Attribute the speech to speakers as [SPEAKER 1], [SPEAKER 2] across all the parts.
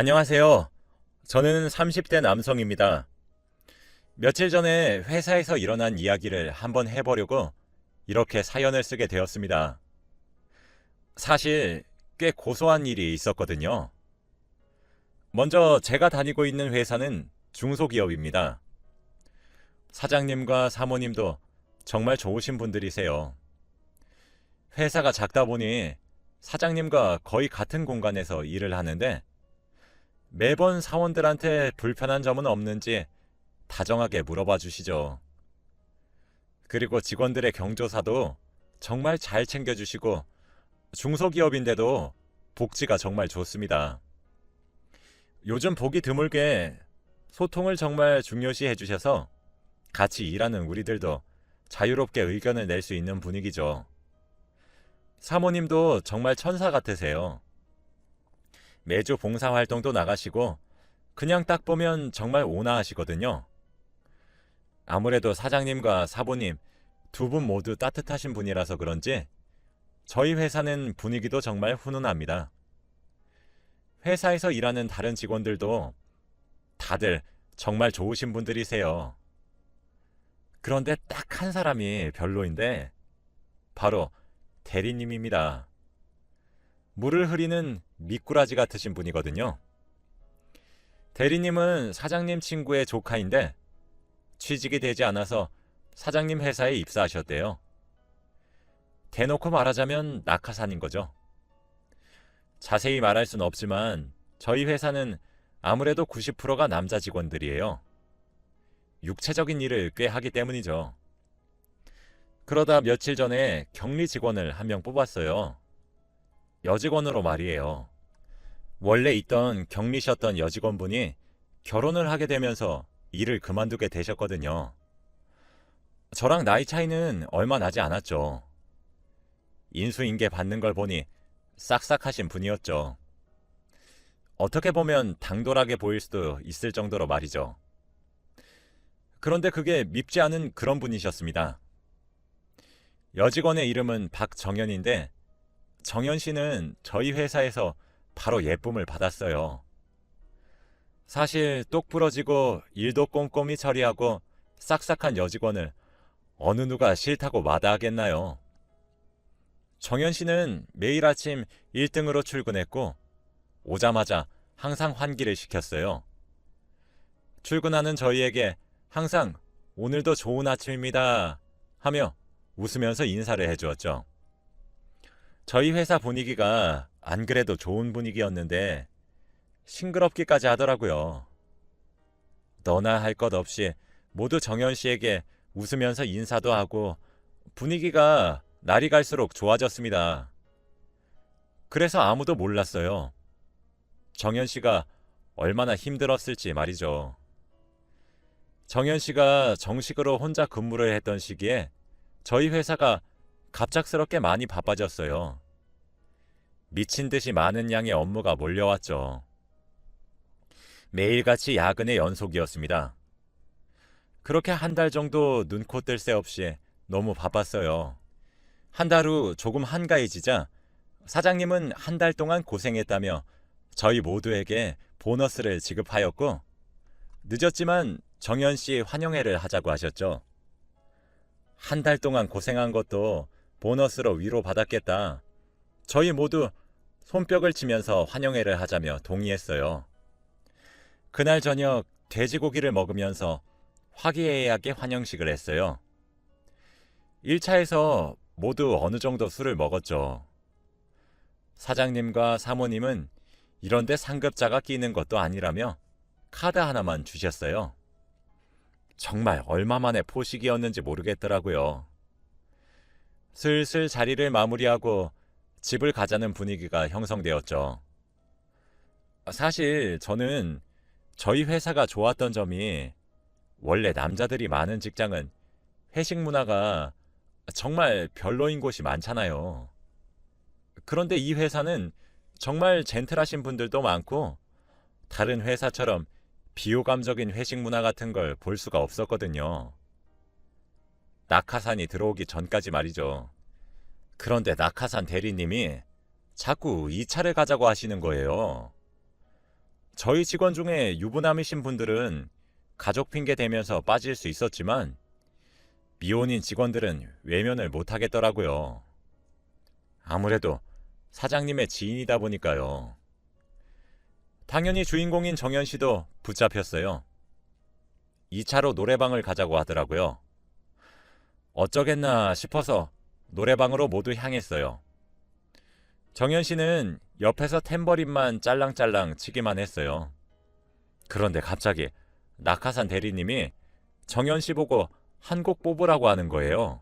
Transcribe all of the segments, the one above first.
[SPEAKER 1] 안녕하세요. 저는 30대 남성입니다. 며칠 전에 회사에서 일어난 이야기를 한번 해보려고 이렇게 사연을 쓰게 되었습니다. 사실 꽤 고소한 일이 있었거든요. 먼저 제가 다니고 있는 회사는 중소기업입니다. 사장님과 사모님도 정말 좋으신 분들이세요. 회사가 작다 보니 사장님과 거의 같은 공간에서 일을 하는데 매번 사원들한테 불편한 점은 없는지 다정하게 물어봐 주시죠. 그리고 직원들의 경조사도 정말 잘 챙겨주시고 중소기업인데도 복지가 정말 좋습니다. 요즘 보기 드물게 소통을 정말 중요시 해주셔서 같이 일하는 우리들도 자유롭게 의견을 낼 수 있는 분위기죠. 사모님도 정말 천사 같으세요. 매주 봉사활동도 나가시고 그냥 딱 보면 정말 온화하시거든요. 아무래도 사장님과 사부님 두 분 모두 따뜻하신 분이라서 그런지 저희 회사는 분위기도 정말 훈훈합니다. 회사에서 일하는 다른 직원들도 다들 정말 좋으신 분들이세요. 그런데 딱 한 사람이 별로인데 바로 대리님입니다. 물을 흐리는 미꾸라지 같으신 분이거든요. 대리님은 사장님 친구의 조카인데 취직이 되지 않아서 사장님 회사에 입사하셨대요. 대놓고 말하자면 낙하산인 거죠. 자세히 말할 순 없지만 저희 회사는 아무래도 90%가 남자 직원들이에요. 육체적인 일을 꽤 하기 때문이죠. 그러다 며칠 전에 격리 직원을 한 명 뽑았어요. 여직원으로 말이에요. 원래 있던 격리셨던 여직원분이 결혼을 하게 되면서 일을 그만두게 되셨거든요. 저랑 나이 차이는 얼마 나지 않았죠. 인수인계 받는 걸 보니 싹싹하신 분이었죠. 어떻게 보면 당돌하게 보일 수도 있을 정도로 말이죠. 그런데 그게 밉지 않은 그런 분이셨습니다. 여직원의 이름은 박정현인데 정현 씨는 저희 회사에서 바로 예쁨을 받았어요. 사실 똑 부러지고 일도 꼼꼼히 처리하고 싹싹한 여직원을 어느 누가 싫다고 마다하겠나요? 정현 씨는 매일 아침 1등으로 출근했고 오자마자 항상 환기를 시켰어요. 출근하는 저희에게 항상 오늘도 좋은 아침입니다 하며 웃으면서 인사를 해주었죠. 저희 회사 분위기가 안 그래도 좋은 분위기였는데 싱그럽기까지 하더라고요. 너나 할 것 없이 모두 정현 씨에게 웃으면서 인사도 하고 분위기가 날이 갈수록 좋아졌습니다. 그래서 아무도 몰랐어요. 정현 씨가 얼마나 힘들었을지 말이죠. 정현 씨가 정식으로 혼자 근무를 했던 시기에 저희 회사가 갑작스럽게 많이 바빠졌어요. 미친 듯이 많은 양의 업무가 몰려왔죠. 매일같이 야근의 연속이었습니다. 그렇게 한 달 정도 눈코 뜰 새 없이 너무 바빴어요. 한 달 후 조금 한가해지자 사장님은 한 달 동안 고생했다며 저희 모두에게 보너스를 지급하였고 늦었지만 정현 씨 환영회를 하자고 하셨죠. 한 달 동안 고생한 것도 보너스로 위로받았겠다. 저희 모두 손뼉을 치면서 환영회를 하자며 동의했어요. 그날 저녁 돼지고기를 먹으면서 화기애애하게 환영식을 했어요. 1차에서 모두 어느 정도 술을 먹었죠. 사장님과 사모님은 이런데 상급자가 끼는 것도 아니라며 카드 하나만 주셨어요. 정말 얼마 만에 포식이었는지 모르겠더라고요. 슬슬 자리를 마무리하고 집을 가자는 분위기가 형성되었죠. 사실 저는 저희 회사가 좋았던 점이 원래 남자들이 많은 직장은 회식 문화가 정말 별로인 곳이 많잖아요. 그런데 이 회사는 정말 젠틀하신 분들도 많고 다른 회사처럼 비호감적인 회식 문화 같은 걸 볼 수가 없었거든요. 낙하산이 들어오기 전까지 말이죠. 그런데 낙하산 대리님이 자꾸 2차를 가자고 하시는 거예요. 저희 직원 중에 유부남이신 분들은 가족 핑계 대면서 빠질 수 있었지만 미혼인 직원들은 외면을 못 하겠더라고요. 아무래도 사장님의 지인이다 보니까요. 당연히 주인공인 정현 씨도 붙잡혔어요. 2차로 노래방을 가자고 하더라고요. 어쩌겠나 싶어서 노래방으로 모두 향했어요. 정현 씨는 옆에서 탬버린만 짤랑짤랑 치기만 했어요. 그런데 갑자기 낙하산 대리님이 정현 씨 보고 한 곡 뽑으라고 하는 거예요.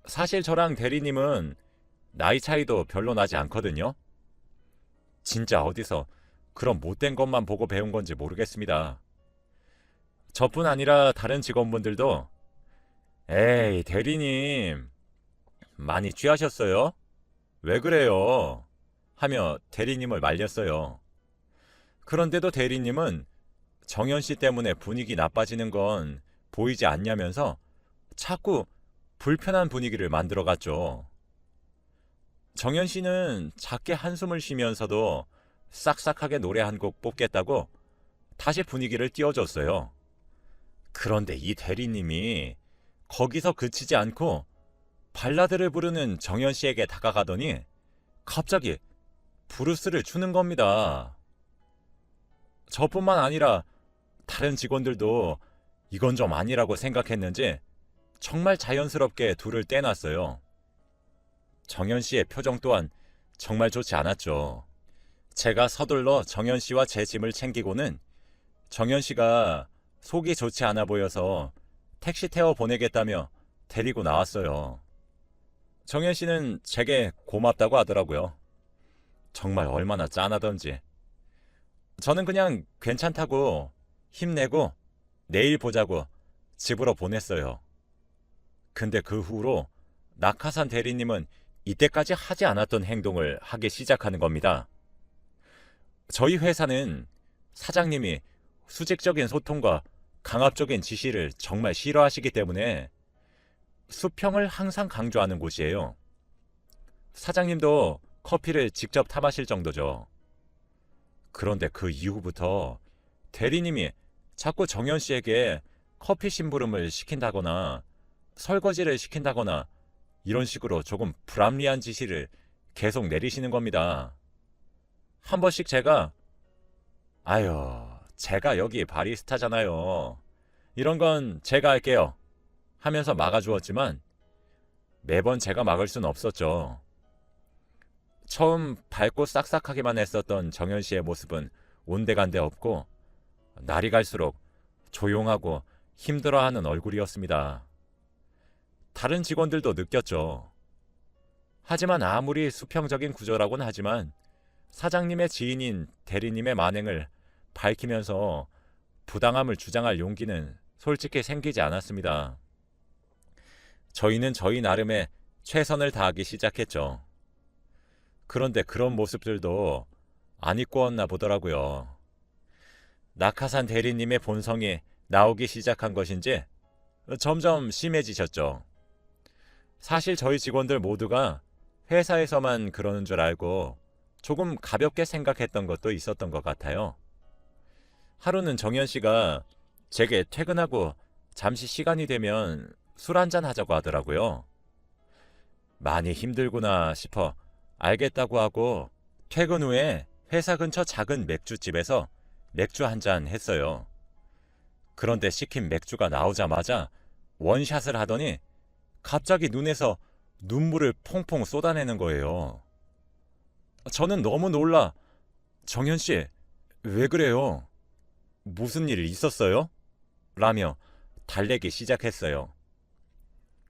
[SPEAKER 1] 사실 저랑 대리님은 나이 차이도 별로 나지 않거든요. 진짜 어디서 그런 못된 것만 보고 배운 건지 모르겠습니다. 저뿐 아니라 다른 직원분들도 에이 대리님 많이 취하셨어요? 왜 그래요? 하며 대리님을 말렸어요. 그런데도 대리님은 정현 씨 때문에 분위기 나빠지는 건 보이지 않냐면서 자꾸 불편한 분위기를 만들어갔죠. 정현 씨는 작게 한숨을 쉬면서도 싹싹하게 노래 한 곡 뽑겠다고 다시 분위기를 띄워줬어요. 그런데 이 대리님이 거기서 그치지 않고 발라드를 부르는 정현 씨에게 다가가더니 갑자기 브루스를 추는 겁니다. 저뿐만 아니라 다른 직원들도 이건 좀 아니라고 생각했는지 정말 자연스럽게 둘을 떼놨어요. 정현 씨의 표정 또한 정말 좋지 않았죠. 제가 서둘러 정현 씨와 제 짐을 챙기고는 정현 씨가 속이 좋지 않아 보여서 택시 태워 보내겠다며 데리고 나왔어요. 정현 씨는 제게 고맙다고 하더라고요. 정말 얼마나 짠하던지. 저는 그냥 괜찮다고 힘내고 내일 보자고 집으로 보냈어요. 근데 그 후로 낙하산 대리님은 이때까지 하지 않았던 행동을 하기 시작하는 겁니다. 저희 회사는 사장님이 수직적인 소통과 강압적인 지시를 정말 싫어하시기 때문에 수평을 항상 강조하는 곳이에요. 사장님도 커피를 직접 타 마실 정도죠. 그런데 그 이후부터 대리님이 자꾸 정현 씨에게 커피 심부름을 시킨다거나 설거지를 시킨다거나 이런 식으로 조금 불합리한 지시를 계속 내리시는 겁니다. 한 번씩 제가 제가 여기 바리스타잖아요. 이런 건 제가 할게요. 하면서 막아주었지만 매번 제가 막을 순 없었죠. 처음 밝고 싹싹하기만 했었던 정현 씨의 모습은 온데간데 없고 날이 갈수록 조용하고 힘들어하는 얼굴이었습니다. 다른 직원들도 느꼈죠. 하지만 아무리 수평적인 구조라고는 하지만 사장님의 지인인 대리님의 만행을 밝히면서 부당함을 주장할 용기는 솔직히 생기지 않았습니다. 저희는 저희 나름의 최선을 다하기 시작했죠. 그런데 그런 모습들도 안 이꼬웠나 보더라고요. 낙하산 대리님의 본성이 나오기 시작한 것인지 점점 심해지셨죠. 사실 저희 직원들 모두가 회사에서만 그러는 줄 알고 조금 가볍게 생각했던 것도 있었던 것 같아요. 하루는 정현 씨가 제게 퇴근하고 잠시 시간이 되면 술 한잔 하자고 하더라고요. 많이 힘들구나 싶어 알겠다고 하고 퇴근 후에 회사 근처 작은 맥주집에서 맥주 한잔 했어요. 그런데 시킨 맥주가 나오자마자 원샷을 하더니 갑자기 눈에서 눈물을 퐁퐁 쏟아내는 거예요. 저는 너무 놀라 정현 씨, 왜 그래요? 무슨 일 있었어요? 라며 달래기 시작했어요.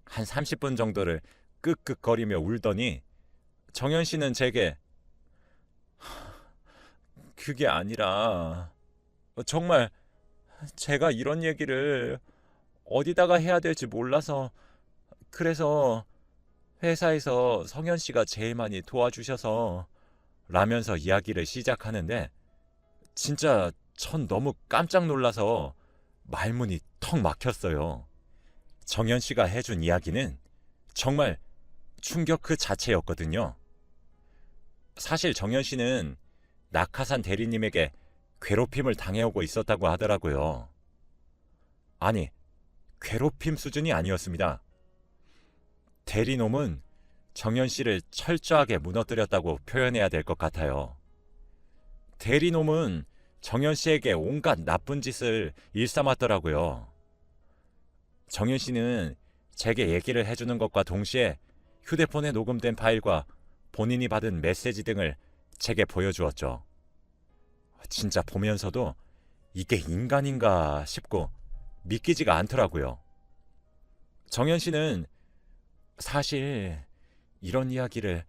[SPEAKER 1] 한 30분 정도를 끄끄거리며 울더니 정현 씨는 제게 그게 아니라 정말 제가 이런 얘기를 어디다가 해야 될지 몰라서 그래서 회사에서 성현 씨가 제일 많이 도와주셔서 라면서 이야기를 시작하는데 진짜 전 너무 깜짝 놀라서 말문이 턱 막혔어요. 정현 씨가 해준 이야기는 정말 충격 그 자체였거든요. 사실 정현 씨는 낙하산 대리님에게 괴롭힘을 당해오고 있었다고 하더라고요. 아니, 괴롭힘 수준이 아니었습니다. 대리놈은 정연 씨를 철저하게 무너뜨렸다고 표현해야 될 것 같아요. 대리놈은 정연 씨에게 온갖 나쁜 짓을 일삼았더라고요. 정연 씨는 제게 얘기를 해주는 것과 동시에 휴대폰에 녹음된 파일과 본인이 받은 메시지 등을 제게 보여주었죠. 진짜 보면서도 이게 인간인가 싶고 믿기지가 않더라고요. 정연 씨는 사실 이런 이야기를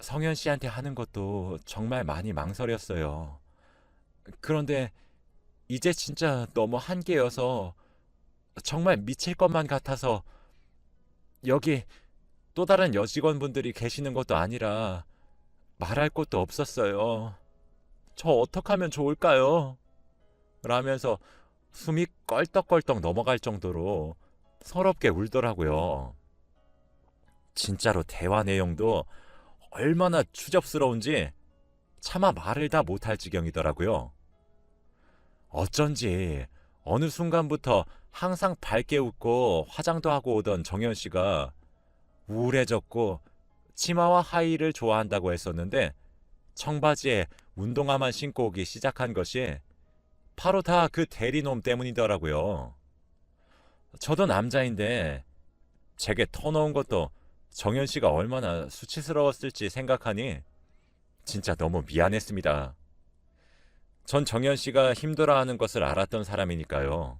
[SPEAKER 1] 성현 씨한테 하는 것도 정말 많이 망설였어요. 그런데 이제 진짜 너무 한계여서 정말 미칠 것만 같아서 여기 또 다른 여직원분들이 계시는 것도 아니라 말할 것도 없었어요. 저 어떡하면 좋을까요? 라면서 숨이 껄떡껄떡 넘어갈 정도로 서럽게 울더라고요. 진짜로 대화 내용도 얼마나 추접스러운지 차마 말을 다 못할 지경이더라고요. 어쩐지 어느 순간부터 항상 밝게 웃고 화장도 하고 오던 정연 씨가 우울해졌고 치마와 하의를 좋아한다고 했었는데 청바지에 운동화만 신고 오기 시작한 것이 바로 다 그 대리놈 때문이더라고요. 저도 남자인데 제게 터놓은 것도 정연 씨가 얼마나 수치스러웠을지 생각하니 진짜 너무 미안했습니다. 전 정연 씨가 힘들어하는 것을 알았던 사람이니까요.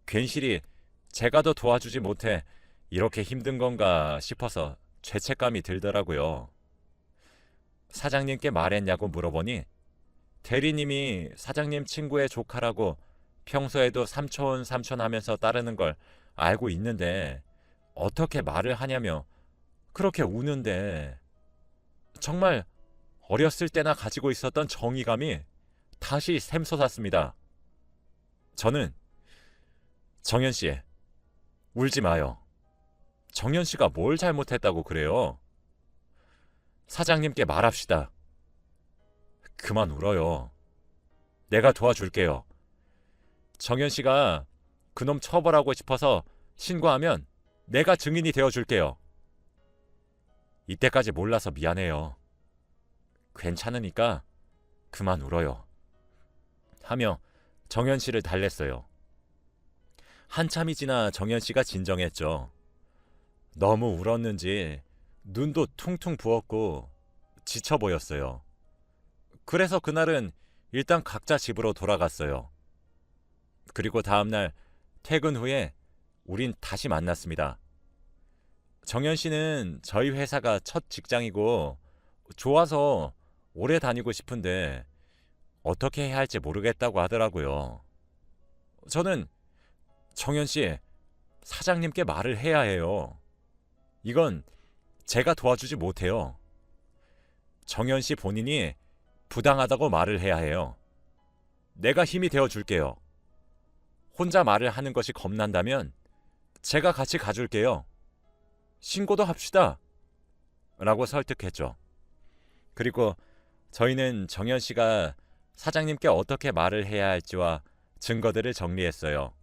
[SPEAKER 1] 괜시리 제가 더 도와주지 못해 이렇게 힘든 건가 싶어서 죄책감이 들더라고요. 사장님께 말했냐고 물어보니 대리님이 사장님 친구의 조카라고 평소에도 삼촌 삼촌 하면서 따르는 걸 알고 있는데 어떻게 말을 하냐며 그렇게 우는데 정말 어렸을 때나 가지고 있었던 정의감이 다시 샘솟았습니다. 저는 정연 씨, 울지 마요. 정연 씨가 뭘 잘못했다고 그래요? 사장님께 말합시다. 그만 울어요. 내가 도와줄게요. 정연 씨가 그놈 처벌하고 싶어서 신고하면 내가 증인이 되어줄게요. 이때까지 몰라서 미안해요. 괜찮으니까 그만 울어요. 하며 정연 씨를 달랬어요. 한참이 지나 정연 씨가 진정했죠. 너무 울었는지 눈도 퉁퉁 부었고 지쳐 보였어요. 그래서 그날은 일단 각자 집으로 돌아갔어요. 그리고 다음날 퇴근 후에 우린 다시 만났습니다. 정연 씨는 저희 회사가 첫 직장이고 좋아서 오래 다니고 싶은데 어떻게 해야 할지 모르겠다고 하더라고요. 저는 정연 씨, 사장님께 말을 해야 해요. 이건 제가 도와주지 못해요. 정연 씨 본인이 부당하다고 말을 해야 해요. 내가 힘이 되어줄게요. 혼자 말을 하는 것이 겁난다면 제가 같이 가줄게요. 신고도 합시다. 라고 설득했죠. 그리고 저희는 정연 씨가 사장님께 어떻게 말을 해야 할지와 증거들을 정리했어요.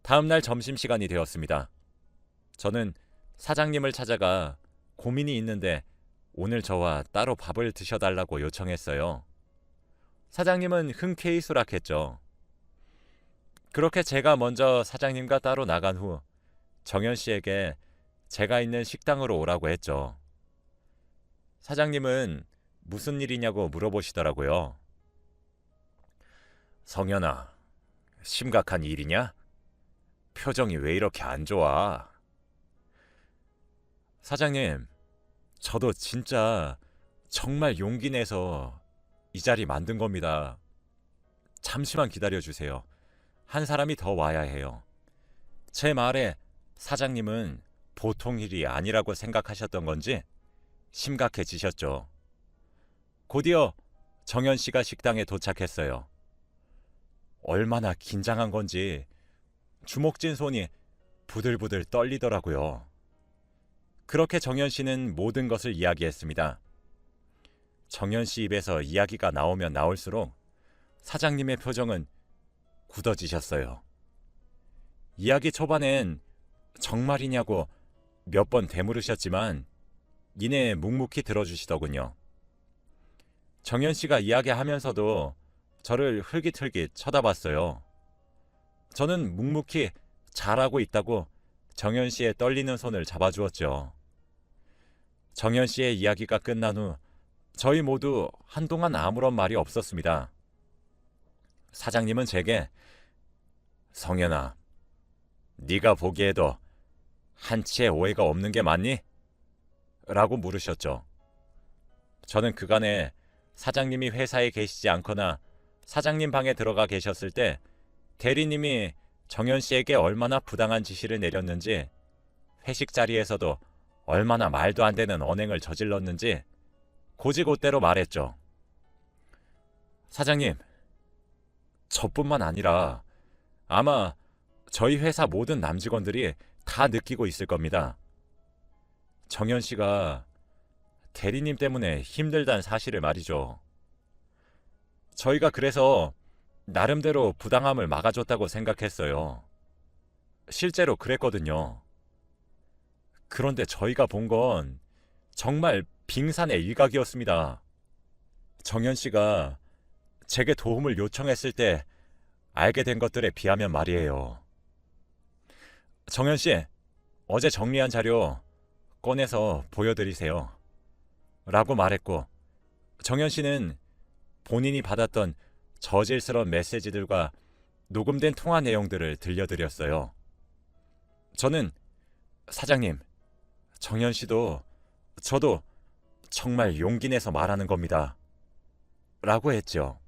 [SPEAKER 1] 다음날 점심시간이 되었습니다. 저는 사장님을 찾아가 고민이 있는데 오늘 저와 따로 밥을 드셔달라고 요청했어요. 사장님은 흔쾌히 수락했죠. 그렇게 제가 먼저 사장님과 따로 나간 후 정연 씨에게 제가 있는 식당으로 오라고 했죠. 사장님은 무슨 일이냐고 물어보시더라고요. 성연아, 심각한 일이냐? 표정이 왜 이렇게 안 좋아? 사장님, 저도 진짜 정말 용기 내서 이 자리 만든 겁니다. 잠시만 기다려주세요. 한 사람이 더 와야 해요. 제 말에 사장님은 보통 일이 아니라고 생각하셨던 건지 심각해지셨죠. 곧이어 정연 씨가 식당에 도착했어요. 얼마나 긴장한 건지 주먹진 손이 부들부들 떨리더라고요. 그렇게 정연 씨는 모든 것을 이야기했습니다. 정연 씨 입에서 이야기가 나오면 나올수록 사장님의 표정은 굳어지셨어요. 이야기 초반엔 정말이냐고 몇 번 되물으셨지만 이내 묵묵히 들어주시더군요. 정현 씨가 이야기하면서도 저를 흘깃흘깃 쳐다봤어요. 저는 묵묵히 잘하고 있다고 정현 씨의 떨리는 손을 잡아주었죠. 정현 씨의 이야기가 끝난 후 저희 모두 한동안 아무런 말이 없었습니다. 사장님은 제게 성현아, 네가 보기에도 한치의 오해가 없는 게 맞니? 라고 물으셨죠. 저는 그간에 사장님이 회사에 계시지 않거나 사장님 방에 들어가 계셨을 때 대리님이 정현 씨에게 얼마나 부당한 지시를 내렸는지, 회식 자리에서도 얼마나 말도 안 되는 언행을 저질렀는지 곧이곧대로 말했죠. 사장님, 저뿐만 아니라 아마 저희 회사 모든 남직원들이 다 느끼고 있을 겁니다. 정현 씨가 대리님 때문에 힘들다는 사실을 말이죠. 저희가 그래서 나름대로 부당함을 막아줬다고 생각했어요. 실제로 그랬거든요. 그런데 저희가 본 건 정말 빙산의 일각이었습니다. 정현 씨가 제게 도움을 요청했을 때 알게 된 것들에 비하면 말이에요. 정현 씨, 어제 정리한 자료 꺼내서 보여드리세요. 라고 말했고, 정현 씨는 본인이 받았던 저질스러운 메시지들과 녹음된 통화 내용들을 들려드렸어요. 저는 사장님, 정현 씨도 저도 정말 용기 내서 말하는 겁니다. 라고 했죠.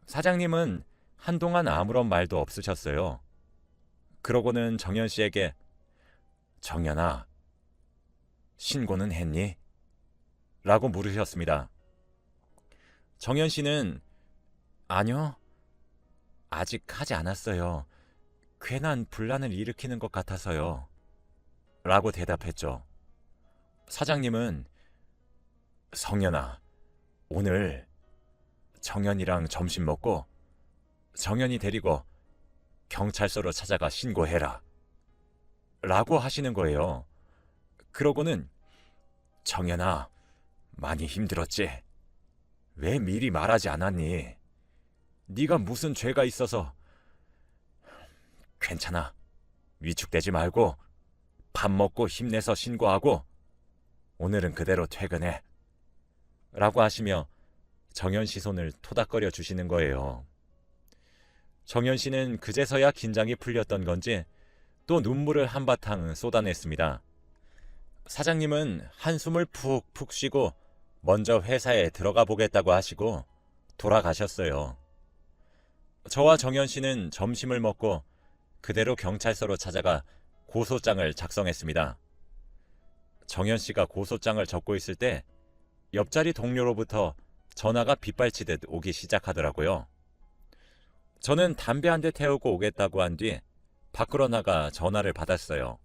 [SPEAKER 1] 사장님은 한동안 아무런 말도 없으셨어요. 그러고는 정현 씨에게 정현아, 신고는 했니? 라고 물으셨습니다. 정현 씨는 아니요, 아직 하지 않았어요. 괜한 분란을 일으키는 것 같아서요. 라고 대답했죠. 사장님은 성현아, 오늘 정현이랑 점심 먹고 정현이 데리고 경찰서로 찾아가 신고해라. 라고 하시는 거예요. 그러고는 정현아, 많이 힘들었지? 왜 미리 말하지 않았니? 네가 무슨 죄가 있어서. 괜찮아. 위축되지 말고 밥 먹고 힘내서 신고하고 오늘은 그대로 퇴근해. 라고 하시며 정현 씨 손을 토닥거려 주시는 거예요. 정현 씨는 그제서야 긴장이 풀렸던 건지 또 눈물을 한바탕 쏟아냈습니다. 사장님은 한숨을 푹푹 쉬고 먼저 회사에 들어가 보겠다고 하시고 돌아가셨어요. 저와 정현 씨는 점심을 먹고 그대로 경찰서로 찾아가 고소장을 작성했습니다. 정현 씨가 고소장을 적고 있을 때 옆자리 동료로부터 전화가 빗발치듯 오기 시작하더라고요. 저는 담배 한 대 태우고 오겠다고 한 뒤 밖으로 나가 전화를 받았어요.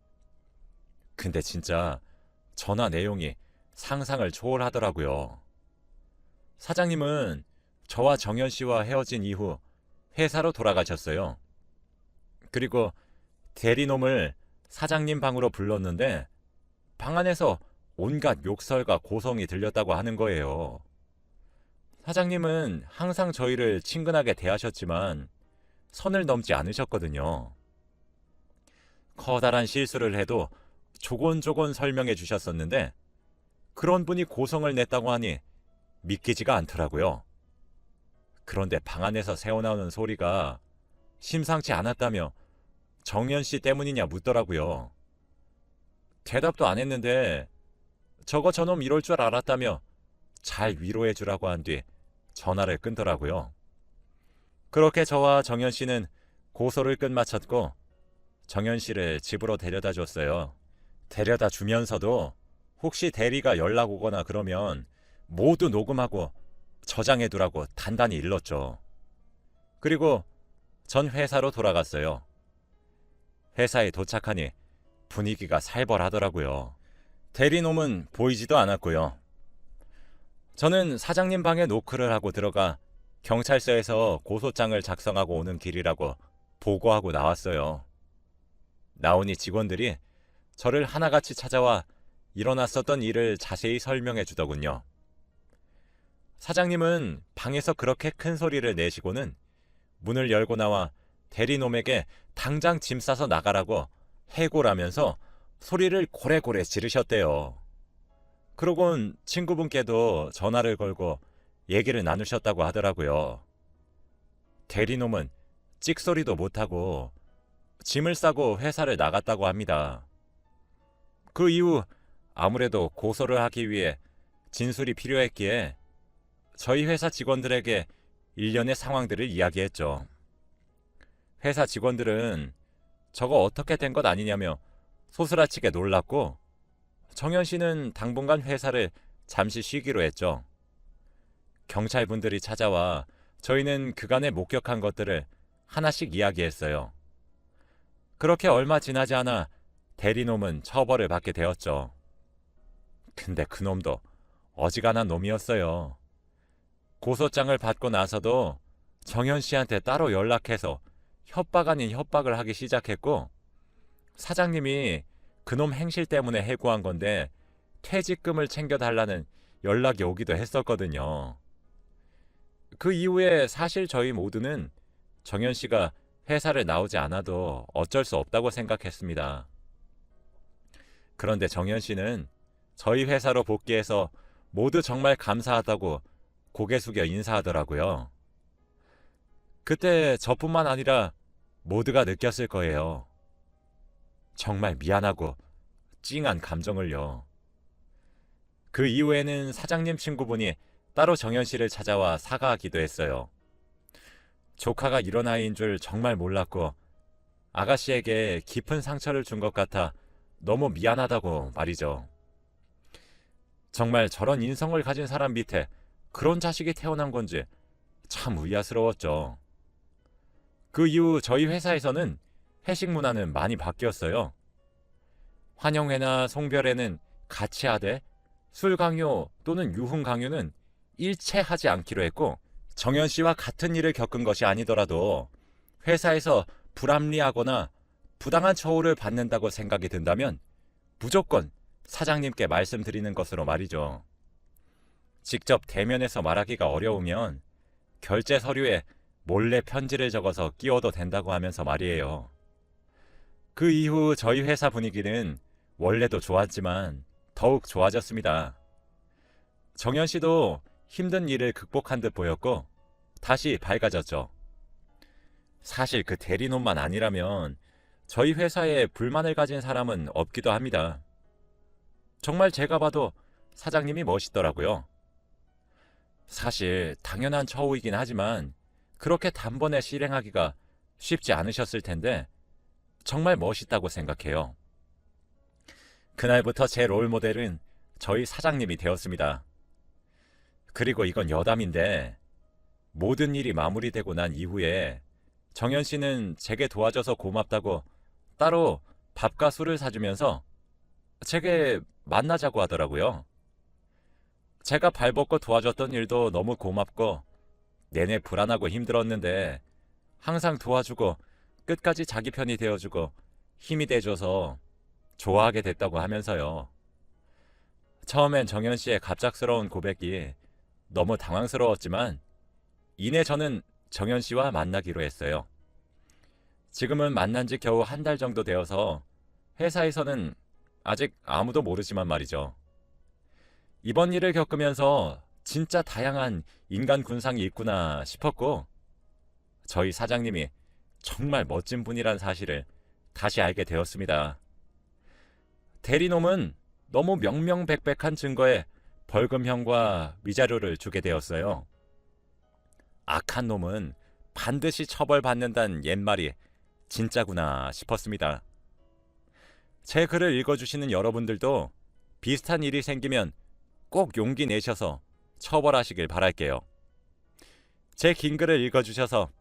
[SPEAKER 1] 근데 진짜 전화 내용이 상상을 초월하더라고요. 사장님은 저와 정현 씨와 헤어진 이후 회사로 돌아가셨어요. 그리고 대리놈을 사장님 방으로 불렀는데 방 안에서 온갖 욕설과 고성이 들렸다고 하는 거예요. 사장님은 항상 저희를 친근하게 대하셨지만 선을 넘지 않으셨거든요. 커다란 실수를 해도 조곤조곤 설명해 주셨었는데 그런 분이 고성을 냈다고 하니 믿기지가 않더라고요. 그런데 방 안에서 새어나오는 소리가 심상치 않았다며 정현 씨 때문이냐 묻더라고요. 대답도 안 했는데 저놈 이럴 줄 알았다며 잘 위로해 주라고 한 뒤 전화를 끊더라고요. 그렇게 저와 정현 씨는 고소를 끝마쳤고 정현 씨를 집으로 데려다 줬어요. 데려다 주면서도 혹시 대리가 연락 오거나 그러면 모두 녹음하고 저장해 두라고 단단히 일렀죠. 그리고 전 회사로 돌아갔어요. 회사에 도착하니 분위기가 살벌하더라고요. 대리놈은 보이지도 않았고요. 저는 사장님 방에 노크를 하고 들어가 경찰서에서 고소장을 작성하고 오는 길이라고 보고하고 나왔어요. 나오니 직원들이 저를 하나같이 찾아와 일어났었던 일을 자세히 설명해 주더군요. 사장님은 방에서 그렇게 큰 소리를 내시고는 문을 열고 나와 대리놈에게 당장 짐 싸서 나가라고 해고라면서 소리를 고래고래 지르셨대요. 그러곤 친구분께도 전화를 걸고 얘기를 나누셨다고 하더라고요. 대리놈은 찍소리도 못하고 짐을 싸고 회사를 나갔다고 합니다. 그 이후 아무래도 고소를 하기 위해 진술이 필요했기에 저희 회사 직원들에게 일련의 상황들을 이야기했죠. 회사 직원들은 저거 어떻게 된 것 아니냐며 소스라치게 놀랐고 정현 씨는 당분간 회사를 잠시 쉬기로 했죠. 경찰분들이 찾아와 저희는 그간에 목격한 것들을 하나씩 이야기했어요. 그렇게 얼마 지나지 않아 대리놈은 처벌을 받게 되었죠. 근데 그놈도 어지간한 놈이었어요. 고소장을 받고 나서도 정현 씨한테 따로 연락해서 협박 아닌 협박을 하기 시작했고 사장님이 그놈 행실 때문에 해고한 건데 퇴직금을 챙겨달라는 연락이 오기도 했었거든요. 그 이후에 사실 저희 모두는 정현 씨가 회사를 나오지 않아도 어쩔 수 없다고 생각했습니다. 그런데 정현 씨는 저희 회사로 복귀해서 모두 정말 감사하다고 고개 숙여 인사하더라고요. 그때 저뿐만 아니라 모두가 느꼈을 거예요. 정말 미안하고 찡한 감정을요. 그 이후에는 사장님 친구분이 따로 정현 씨를 찾아와 사과하기도 했어요. 조카가 이런 아이인 줄 정말 몰랐고 아가씨에게 깊은 상처를 준 것 같아 너무 미안하다고 말이죠. 정말 저런 인성을 가진 사람 밑에 그런 자식이 태어난 건지 참 의아스러웠죠. 그 이후 저희 회사에서는 회식 문화는 많이 바뀌었어요. 환영회나 송별회는 같이 하되 술 강요 또는 유흥 강요는 일체 하지 않기로 했고 정현 씨와 같은 일을 겪은 것이 아니더라도 회사에서 불합리하거나 부당한 처우를 받는다고 생각이 든다면 무조건 사장님께 말씀드리는 것으로 말이죠. 직접 대면해서 말하기가 어려우면 결제 서류에 몰래 편지를 적어서 끼워도 된다고 하면서 말이에요. 그 이후 저희 회사 분위기는 원래도 좋았지만 더욱 좋아졌습니다. 정현 씨도 힘든 일을 극복한 듯 보였고 다시 밝아졌죠. 사실 그 대리놈만 아니라면 저희 회사에 불만을 가진 사람은 없기도 합니다. 정말 제가 봐도 사장님이 멋있더라고요. 사실 당연한 처우이긴 하지만 그렇게 단번에 실행하기가 쉽지 않으셨을 텐데 정말 멋있다고 생각해요. 그날부터 제 롤모델은 저희 사장님이 되었습니다. 그리고 이건 여담인데 모든 일이 마무리되고 난 이후에 정현 씨는 제게 도와줘서 고맙다고 따로 밥과 술을 사주면서 제게 만나자고 하더라고요. 제가 발벗고 도와줬던 일도 너무 고맙고 내내 불안하고 힘들었는데 항상 도와주고 끝까지 자기 편이 되어주고 힘이 돼줘서 좋아하게 됐다고 하면서요. 처음엔 정현 씨의 갑작스러운 고백이 너무 당황스러웠지만 이내 저는 정현 씨와 만나기로 했어요. 지금은 만난 지 겨우 한 달 정도 되어서 회사에서는 아직 아무도 모르지만 말이죠. 이번 일을 겪으면서 진짜 다양한 인간 군상이 있구나 싶었고 저희 사장님이 정말 멋진 분이란 사실을 다시 알게 되었습니다. 대리놈은 너무 명명백백한 증거에 벌금형과 위자료를 주게 되었어요. 악한 놈은 반드시 처벌받는다는 옛말이 진짜구나 싶었습니다. 제 글을 읽어주시는 여러분들도 비슷한 일이 생기면 꼭 용기 내셔서 처벌하시길 바랄게요. 제 긴 글을 읽어주셔서